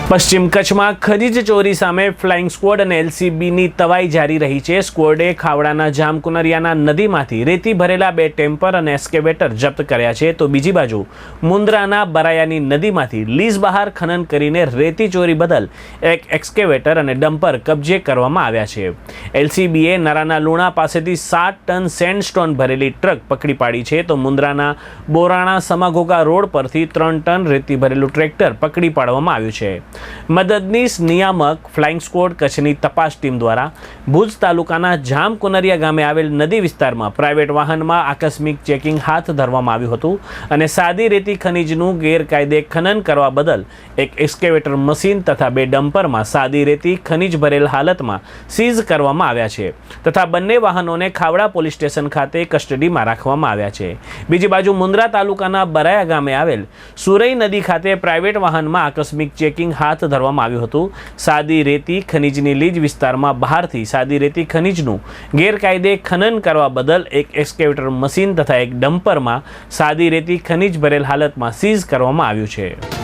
પશ્ચિમ કચ્છમાં ખનીજ ચોરી સામે ફ્લાઇંગ સ્ક્વોડ અને એલસીબીની તવાઈ જારી રહી છે। સ્ક્વોડે ખાવડાના જામકુનરિયાના નદીમાંથી રેતી ભરેલા 2 ટેમ્પર અને એસ્કેવેટર જપ્ત કર્યા છે, તો બીજી બાજુ મુન્દ્રાના બરાયાની નદીમાંથી લીઝ બહાર ખનન કરીને રેતી ચોરી બદલ એક એક્સ્કેવેટર અને ડમ્પર કબજે કરવામાં આવ્યા છે। એલસીબીએ નરાના લુણા પાસેથી 7 ટન સેન્ડસ્ટોન ભરેલી ટ્રક પકડી પાડી છે, તો મુન્દ્રાના બોરાણા સમાઘોગા રોડ પરથી 3 ટન રેતી ભરેલું ટ્રેક્ટર પકડી પાડવામાં આવ્યું છે। મદદનીશ નિયામક ફ્લાઇંગ સ્ક્વોડ કચ્છની તપાસ ટીમ દ્વારા ભુજ તાલુકાના જામકુનરિયા ગામે આવેલ નદી વિસ્તારમાં પ્રાઇવેટ વાહનમાં આકસ્મિક ચેકિંગ હાથ ધરવામાં આવ્યું હતું અને સાદી રેતી ખનીજનું ગેરકાયદે ખનન કરવા બદલ એક એક્સ્કેવેટર મશીન તથા 2 ડમ્પરમાં સાદી રેતી ખનીજ ભરેલ હાલતમાં સીઝ કરવામાં આવ્યા છે તથા બંને વાહનોને ખાવડા પોલીસ સ્ટેશન ખાતે કસ્ટડીમાં રાખવામાં આવ્યા છે। બીજી બાજુ મુન્દ્રા તાલુકાના બરાયા ગામે આવેલ સુરઈ નદી ખાતે પ્રાઇવેટ વાહનમાં આકસ્મિક ચેકિંગ હાથ ધરવામાં આવ્યું હતું। સાદી રેતી ખનીજની લીજ વિસ્તારમાં બહારથી સાદી રેતી ખનીજનું ગેરકાયદે ખનન કરવા બદલ એક એક્સ્કેવેટર મશીન તથા એક ડમ્પરમાં સાદી રેતી ખનીજ ભરેલ હાલતમાં સીઝ કરવામાં આવ્યું છે।